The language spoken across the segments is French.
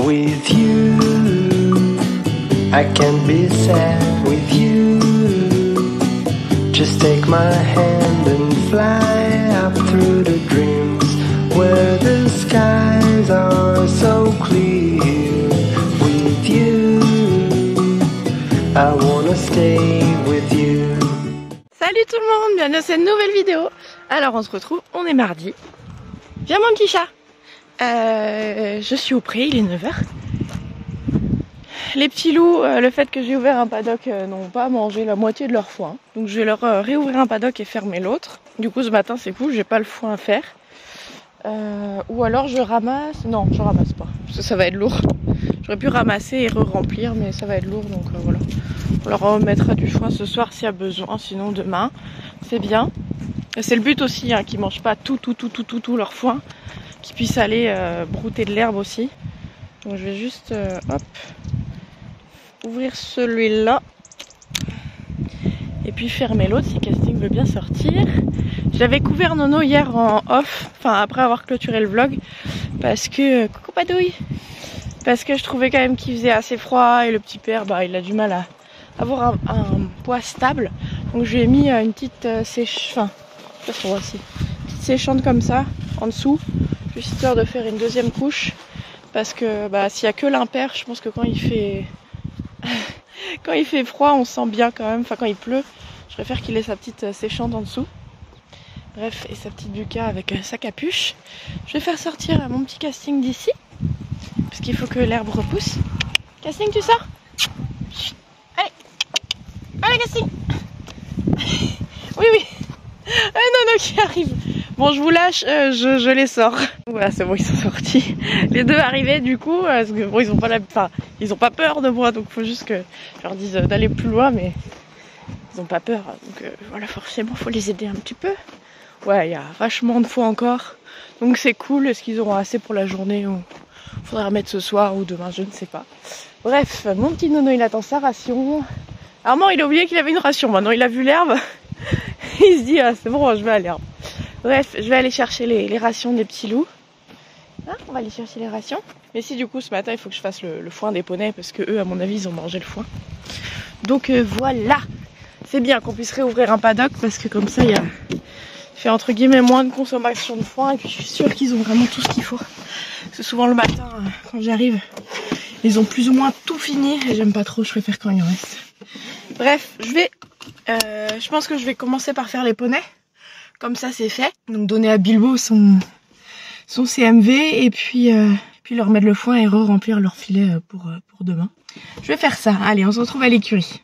with you. I can't be sad with you. Just take my hand and fly up through the dreams where the skies are so clear. With you, I wanna stay with you. Salut tout le monde, bienvenue dans cette nouvelle vidéo. Alors on se retrouve, on est mardi. Viens mon petit chat. Je suis au pré, il est 9h. Les petits loups, le fait que j'ai ouvert un paddock, n'ont pas mangé la moitié de leur foin. Donc je vais leur réouvrir un paddock et fermer l'autre. Du coup ce matin c'est cool, j'ai pas le foin à faire. Ou alors je ramasse, non je ramasse pas, parce que ça va être lourd. J'aurais pu ramasser et re-remplir mais ça va être lourd, donc voilà. On leur remettra du foin ce soir s'il y a besoin, sinon demain, c'est bien. C'est le but aussi, hein, qu'ils mangent pas tout leur foin, qu'ils puissent aller brouter de l'herbe aussi. Donc je vais juste, hop, ouvrir celui-là. Et puis fermer l'autre si Casting veut bien sortir. J'avais couvert Nono hier en off, enfin après avoir clôturé le vlog, parce que, coucou Padouille, parce que je trouvais quand même qu'il faisait assez froid et le petit père, bah il a du mal à avoir un poids stable. Donc je lui ai mis une petite petite séchante comme ça en dessous, juste histoire de faire une deuxième couche, parce que bah s'il y a que l'impair, je pense que quand il fait quand il fait froid on sent bien quand même, enfin quand il pleut, je préfère qu'il ait sa petite séchante en dessous. Bref, et sa petite buca avec sa capuche. Je vais faire sortir mon petit Casting d'ici, parce qu'il faut que l'herbe repousse. Casting, tu sors? Allez, allez Casting. Oui. Non, qui arrive. Bon, je vous lâche, je les sors. Voilà, c'est bon, ils sont sortis. Les deux arrivaient du coup, parce que bon, ils ont pas peur de moi, donc faut juste que je leur dise d'aller plus loin, mais ils ont pas peur. Donc voilà, forcément, faut les aider un petit peu. Ouais, il y a vachement de fois encore, donc c'est cool. Est-ce qu'ils auront assez pour la journée ou faudra remettre ce soir ou demain, je ne sais pas. Bref, mon petit Nono, il attend sa ration. Armand, il a oublié qu'il avait une ration, maintenant il a vu l'herbe. Il se dit, ah, c'est bon, je vais à l'herbe. Bref, je vais aller chercher les rations des petits loups. Hein, on va aller chercher les rations. Mais si du coup, ce matin, il faut que je fasse le foin des poneys, parce que eux, à mon avis, ils ont mangé le foin. Donc voilà, c'est bien qu'on puisse réouvrir un paddock, parce que comme ça, il fait entre guillemets moins de consommation de foin, et puis je suis sûre qu'ils ont vraiment tout ce qu'il faut. Parce que souvent le matin, quand j'arrive, ils ont plus ou moins tout fini, et j'aime pas trop, je préfère quand il en reste. Bref, je pense que je vais commencer par faire les poneys, comme ça c'est fait. Donc donner à Bilbo son CMV, et puis leur mettre le foin et re-remplir leur filet pour demain. Je vais faire ça, allez, on se retrouve à l'écurie.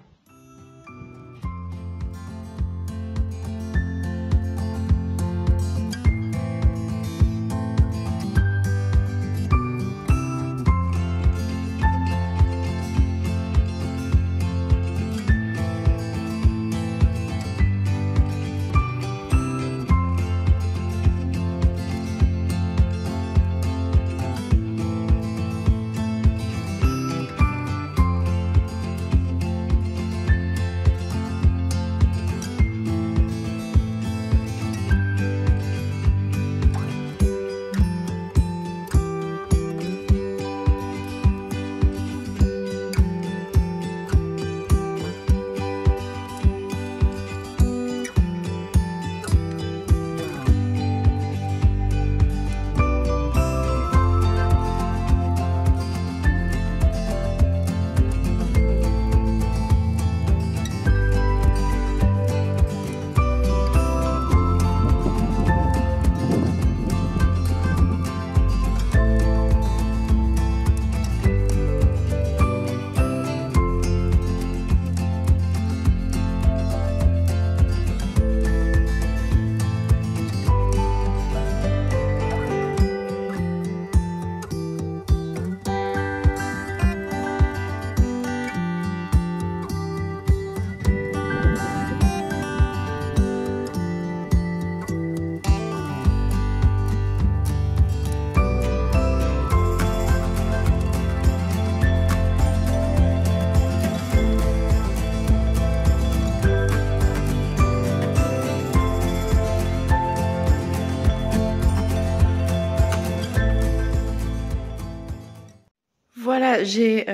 Voilà, j'ai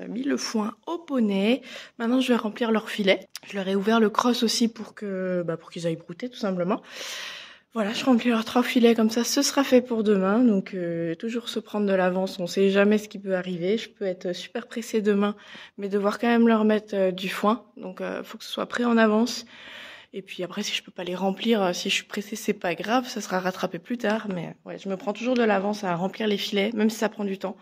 mis le foin au poney. Maintenant, je vais remplir leur filet. Je leur ai ouvert le cross aussi pour qu'ils aillent brouter tout simplement. Voilà, je remplis leurs 3 filets comme ça, ce sera fait pour demain. Donc toujours se prendre de l'avance, on sait jamais ce qui peut arriver. Je peux être super pressée demain, mais devoir quand même leur mettre du foin. Donc faut que ce soit prêt en avance. Et puis après, si je peux pas les remplir, si je suis pressée, c'est pas grave, ça sera rattrapé plus tard. Mais ouais, je me prends toujours de l'avance à remplir les filets, même si ça prend du temps.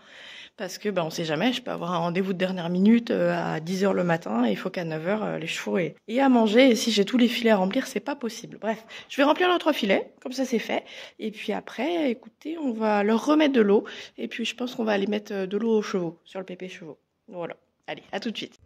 Parce que on sait jamais, je peux avoir un rendez-vous de dernière minute à 10h le matin et il faut qu'à 9h les chevaux aient à manger. Et si j'ai tous les filets à remplir, c'est pas possible. Bref, je vais remplir leurs 3 filets, comme ça c'est fait. Et puis après, écoutez, on va leur remettre de l'eau. Et puis je pense qu'on va aller mettre de l'eau aux chevaux, sur le pépé chevaux. Voilà, allez, à tout de suite.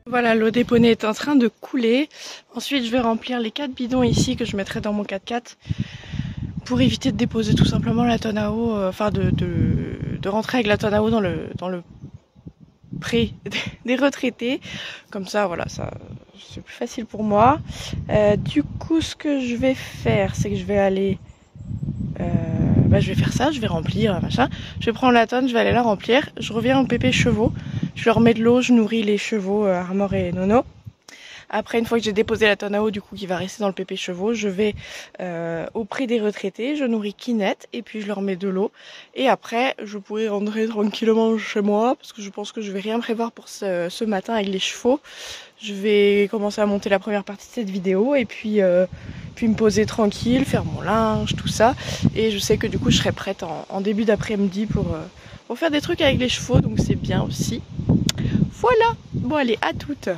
Voilà, l'eau des poneys est en train de couler. Ensuite, je vais remplir les 4 bidons ici que je mettrai dans mon 4x4 pour éviter de déposer tout simplement la tonne à eau, de rentrer avec la tonne à eau dans le pré des retraités. Comme ça, voilà, ça c'est plus facile pour moi. Du coup, ce que je vais faire, c'est que je vais aller... je vais faire ça, je vais remplir, machin. Je vais prendre la tonne, je vais aller la remplir. Je reviens au pépé chevaux. Je leur mets de l'eau, je nourris les chevaux Armor et Nono. Après, une fois que j'ai déposé la tonne à eau, du coup, qui va rester dans le pépé chevaux, je vais auprès des retraités, je nourris Kinette et puis je leur mets de l'eau. Et après, je pourrai rentrer tranquillement chez moi parce que je pense que je vais rien prévoir pour ce matin avec les chevaux. Je vais commencer à monter la première partie de cette vidéo et puis me poser tranquille, faire mon linge, tout ça. Et je sais que du coup, je serai prête en début d'après-midi pour faire des trucs avec les chevaux, donc c'est bien aussi. Voilà, bon allez, à toutes.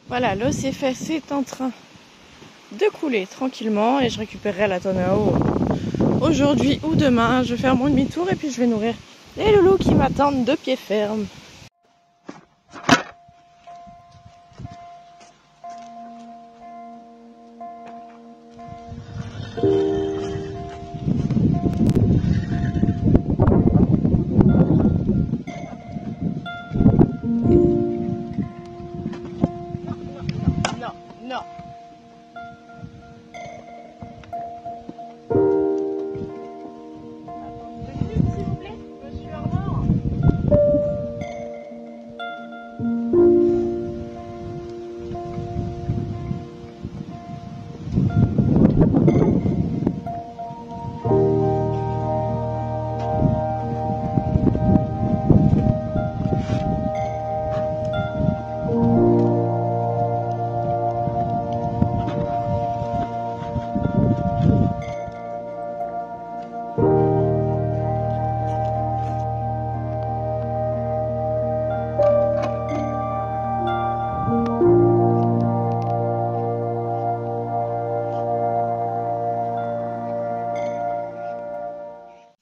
Voilà, l'eau c'est fait, c'est en train de couler tranquillement et je récupérerai la tonne à eau aujourd'hui ou demain. Je vais faire mon demi-tour et puis je vais nourrir les loulous qui m'attendent de pied ferme. Non. S'il vous plaît, monsieur Armand.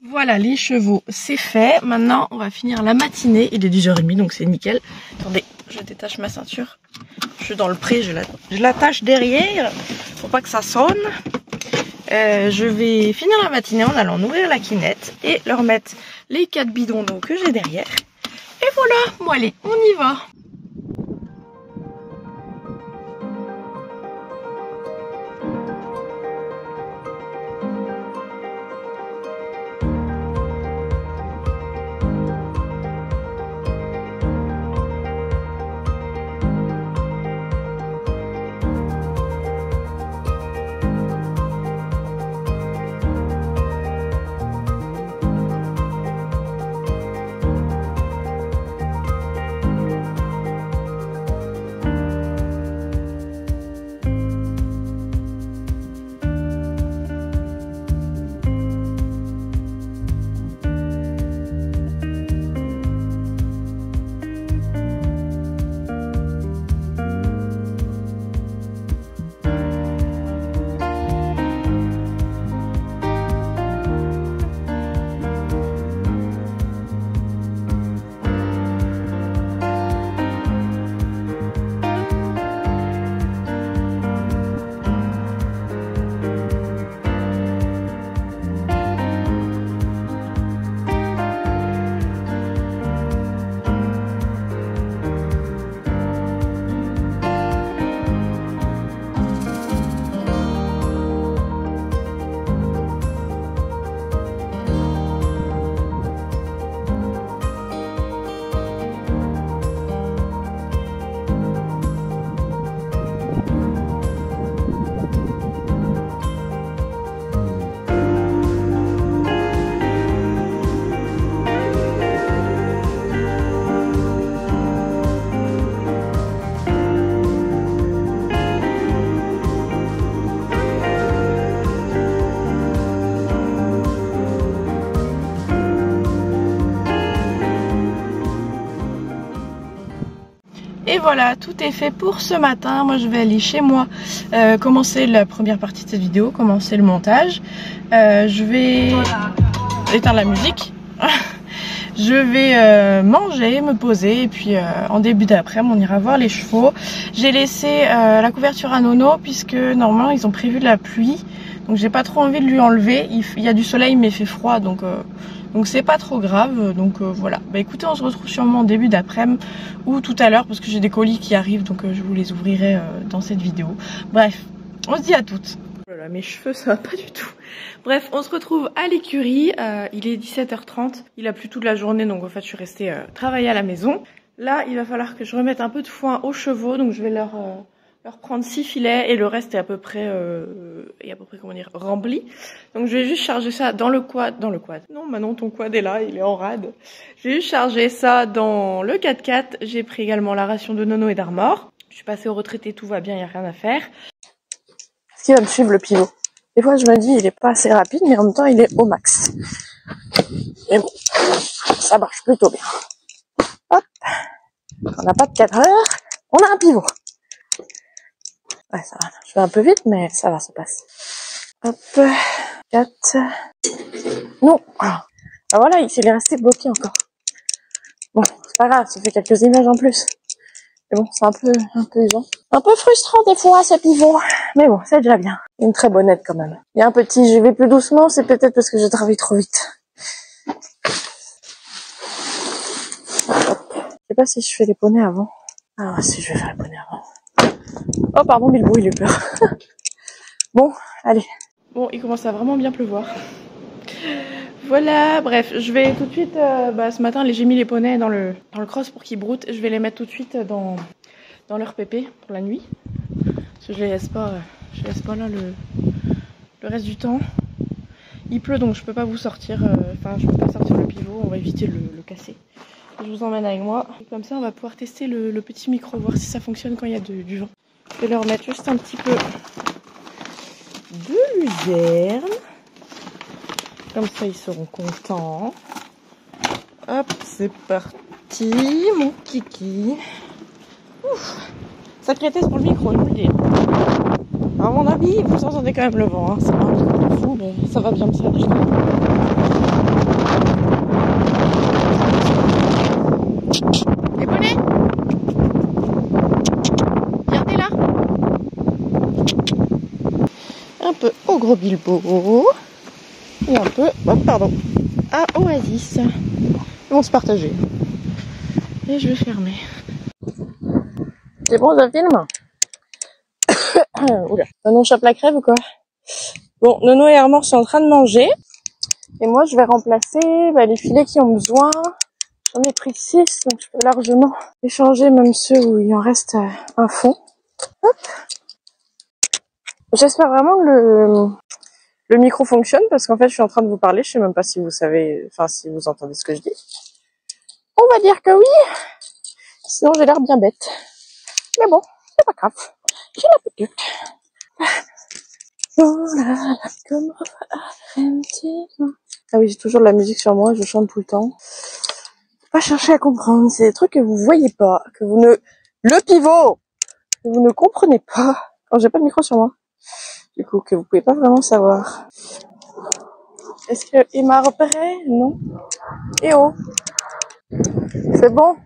Voilà, les chevaux, c'est fait. Maintenant, on va finir la matinée. Il est 10h30, donc c'est nickel. Attendez, je détache ma ceinture. Je suis dans le pré, je l'attache derrière pour pas que ça sonne. Je vais finir la matinée en allant nourrir la quinette et leur mettre les 4 bidons d'eau que j'ai derrière. Et voilà, bon allez, on y va. Et voilà, tout est fait pour ce matin. Moi je vais aller chez moi commencer la première partie de cette vidéo, commencer le montage. Je vais éteindre la musique. Je vais manger, me poser et puis en début d'après-midi on ira voir les chevaux. J'ai laissé la couverture à Nono puisque normalement ils ont prévu de la pluie. Donc j'ai pas trop envie de lui enlever. Il y a du soleil mais il fait froid donc c'est pas trop grave. Donc voilà. Bah écoutez, on se retrouve sûrement en début d'après-midi ou tout à l'heure parce que j'ai des colis qui arrivent donc je vous les ouvrirai dans cette vidéo. Bref, on se dit à toutes. Voilà, mes cheveux ça va pas du tout. Bref, on se retrouve à l'écurie. Il est 17h30. Il a plu toute la journée donc en fait je suis restée travailler à la maison. Là, il va falloir que je remette un peu de foin aux chevaux donc je vais leur prendre 6 filets et le reste est à peu près comment dire, rempli. Donc je vais juste charger ça dans le quad. Non Manon, ton quad est là, il est en rade. Je vais juste charger ça dans le 4x4. J'ai pris également la ration de Nono et d'Armor. Je suis passée au retraité, tout va bien, il n'y a rien à faire. Est-ce qu'il va me suivre le pivot? Des fois je me dis il est pas assez rapide mais en même temps il est au max. Mais bon, ça marche plutôt bien. Hop, on n'a pas de 4 heures, on a un pivot. Ouais, ça va. Je vais un peu vite, mais ça va, ça passe. Hop. 4. Non. Ah voilà, il est resté bloqué encore. Bon, c'est pas grave, ça fait quelques images en plus. Mais bon, c'est un peu usant. Un peu frustrant des fois, ce pivot. Mais bon, c'est déjà bien. Une très bonne aide quand même. Il y a un petit, je vais plus doucement, c'est peut-être parce que je travaille trop vite. Hop. Je sais pas si je fais les poneys avant. Ah si, je vais faire les poneys avant. Oh pardon, Bilbo, il a eu peur. Bon, allez. Bon, il commence à vraiment bien pleuvoir. Voilà, bref, je vais tout de suite, ce matin, j'ai mis les poneys dans le cross pour qu'ils broutent. Je vais les mettre tout de suite dans leur pépé pour la nuit. Parce que je les laisse pas là le reste du temps. Il pleut donc je peux pas vous sortir, je peux pas sortir le pivot, on va éviter de le casser. Je vous emmène avec moi. Et comme ça on va pouvoir tester le petit micro, voir si ça fonctionne quand il y a du vent. Je vais leur mettre juste un petit peu de luzerne. Comme ça ils seront contents. Hop, c'est parti, mon kiki. Ouf, sacré test pour le micro, je vous le dis. À mon avis, vous entendez quand même le vent, hein. C'est pas un micro fou, mais ça va bien me servir. Les poneys, regardez là. Un peu au gros Bilbo. Et un peu, à Oasis. Ils vont se partager. Et je vais fermer. C'est bon, ça filme? Oula. Nono chope la crève ou quoi? Bon, Nono et Armor sont en train de manger. Et moi, je vais remplacer les filets qui ont besoin. J'en ai pris 6, donc je peux largement échanger même ceux où il en reste un fond. Hop. J'espère vraiment que le micro fonctionne, parce qu'en fait, je suis en train de vous parler. Je sais même pas si vous savez, si vous entendez ce que je dis. On va dire que oui. Sinon, j'ai l'air bien bête. Mais bon, c'est pas grave. J'ai l'habitude. Oh là là, comme ah oui, j'ai toujours de la musique sur moi, je chante tout le temps. Faut pas chercher à comprendre, c'est des trucs que vous voyez pas, que vous ne... Le pivot que vous ne comprenez pas quand j'ai pas de micro sur moi. Du coup, que vous pouvez pas vraiment savoir. Est-ce que il m'a repéré? Non. Eh oh. C'est bon?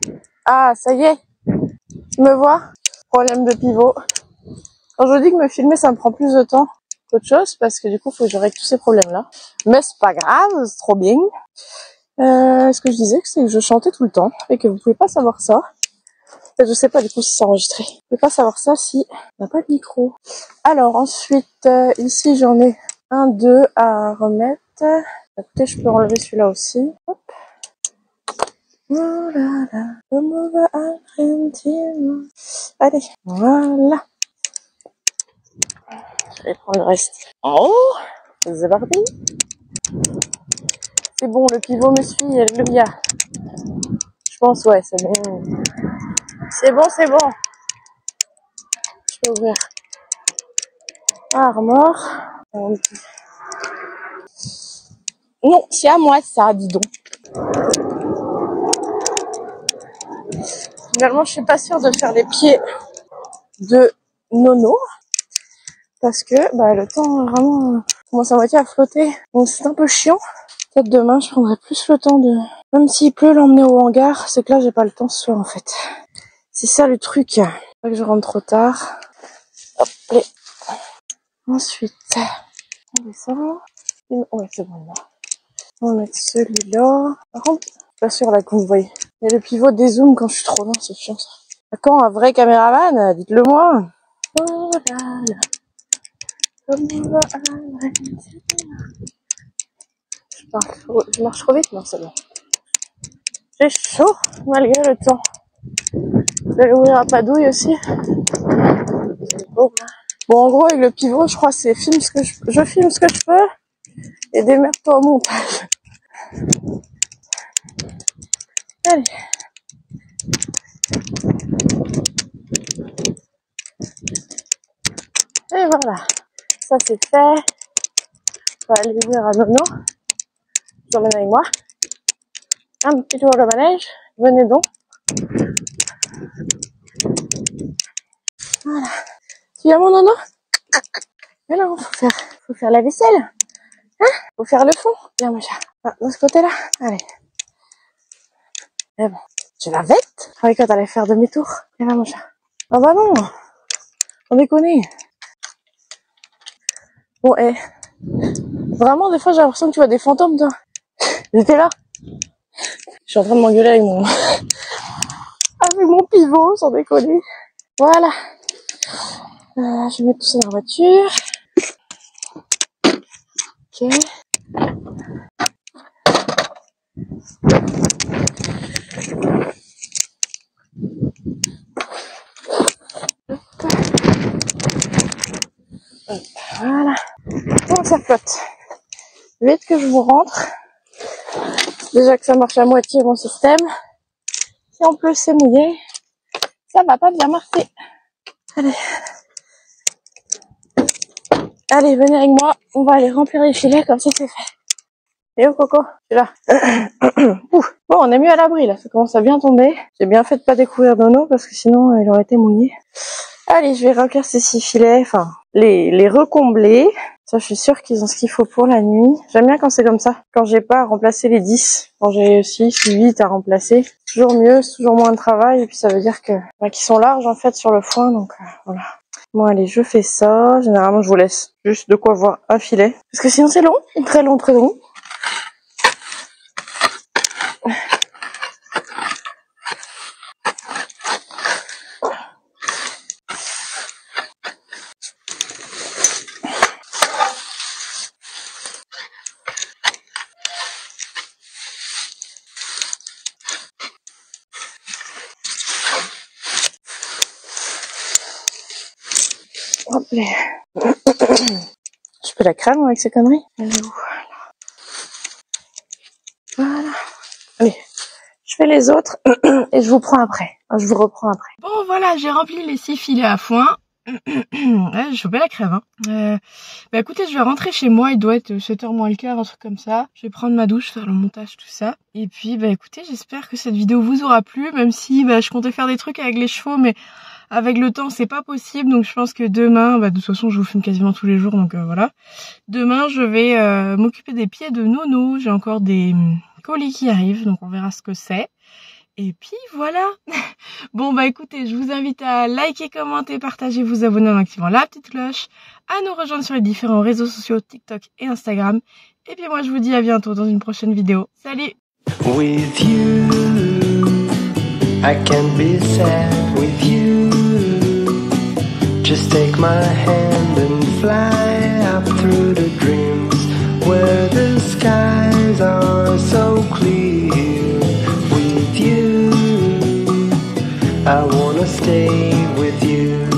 Ah, ça y est. Tu me vois? Problème de pivot. Quand je dis que me filmer, ça me prend plus de temps qu'autre chose, parce que du coup, faut que je règle tous ces problèmes-là. Mais c'est pas grave, c'est trop bien. Ce que je disais, c'est que je chantais tout le temps, et que vous pouvez pas savoir ça. En fait, je sais pas du coup si c'est enregistré. Vous pouvez pas savoir ça si on n'a pas de micro. Alors ensuite, ici j'en ai 1, 2 à remettre. Écoutez, je peux enlever celui-là aussi. Hop. Oh là là, comme on va Argentine. Allez, voilà. Je vais prendre le reste en haut. C'est parti. C'est bon, le pivot me suit, alléluia. Je pense, ouais, c'est bon. C'est bon, c'est bon. Je peux ouvrir. Armor. Non, c'est à moi ça, dis donc. Finalement, je suis pas sûre de faire les pieds de Nono. Parce que le temps vraiment commence à moitié à flotter. Donc c'est un peu chiant. Peut-être demain, je prendrai plus le temps de... Même s'il pleut, l'emmener au hangar. C'est que là, j'ai pas le temps ce soir en fait. C'est ça le truc. Pas que je rentre trop tard. Hop, allez. Ensuite, on met ça. Ouais, c'est bon là. On va mettre celui-là. Par contre, je suis pas sûre là que vous voyez. Il y a le pivot dézoom quand je suis trop loin, c'est chiant ça. Quand un vrai caméraman, dites-le moi. Oh là là. Comme on va je marche trop vite, non, c'est bon. J'ai chaud, malgré le temps. Je vais ouvrir un padouille aussi. Bon, en gros, avec le pivot, je crois, c'est je filme ce que je peux et démerde-toi au montage. Allez. Et voilà. Ça, c'est fait. On va aller ouvrir à Nono. Je l'emmène avec moi. Un petit tour de manège. Venez donc. Voilà. Tu viens mon nono? Mais non, faut faire la vaisselle. Hein? Faut faire le fond. Viens mon chat. Ah, de ce côté-là. Allez. Eh bon. Tu vas vite? Je croyais que t'allais faire demi-tour. Viens mon chat. Ah bah non. On déconne. Bon, vraiment, des fois, j'ai l'impression que tu vois des fantômes, toi. J'étais là. Je suis en train de m'engueuler avec mon pivot, sans déconner. Voilà. Je vais mettre tout ça dans la voiture. Ok. Voilà. Bon, ça flotte. Vite que je vous rentre. Déjà que ça marche à moitié mon système. Si en plus c'est mouillé, ça va pas bien marcher. Allez. Allez, venez avec moi. On va aller remplir les filets comme ça c'est fait. Et oh Coco, je suis là. Bon, on est mieux à l'abri là. Ça commence à bien tomber. J'ai bien fait de pas découvrir Nono parce que sinon il aurait été mouillé. Allez, je vais remplir ces 6 filets. Enfin, les recombler. Ça, je suis sûre qu'ils ont ce qu'il faut pour la nuit. J'aime bien quand c'est comme ça. Quand j'ai pas à remplacer les 10. Quand j'ai 6 ou 8 à remplacer. C'est toujours mieux, c'est toujours moins de travail. Et puis ça veut dire que qu'ils sont larges en fait sur le foin. Donc voilà. Bon allez, je fais ça. Généralement, je vous laisse juste de quoi voir un filet. Parce que sinon c'est long. Très long, très long. Hop là. Je peux la crème avec ces conneries? Elle est où? Voilà. Allez, je fais les autres et je vous prends après. Je vous reprends après. Bon voilà, j'ai rempli les 6 filets à foin. J'ai chopé la crève. Bah écoutez, je vais rentrer chez moi. Il doit être 7h moins le quart, un truc comme ça. Je vais prendre ma douche, faire le montage, tout ça. Et puis bah écoutez, j'espère que cette vidéo vous aura plu. Même si bah, je comptais faire des trucs avec les chevaux, mais avec le temps c'est pas possible. Donc je pense que demain, bah de toute façon je vous filme quasiment tous les jours. Donc voilà. Demain je vais m'occuper des pieds de Nono. J'ai encore des colis qui arrivent. Donc on verra ce que c'est. Et puis voilà. Bon bah écoutez, je vous invite à liker, commenter, partager, vous abonner en activant la petite cloche, à nous rejoindre sur les différents réseaux sociaux TikTok et Instagram. Et puis moi je vous dis à bientôt dans une prochaine vidéo. Salut! With you, I can be sad with you. Just take my hand and fly up through the dreams where the skies are so clear. With you, I wanna stay with you.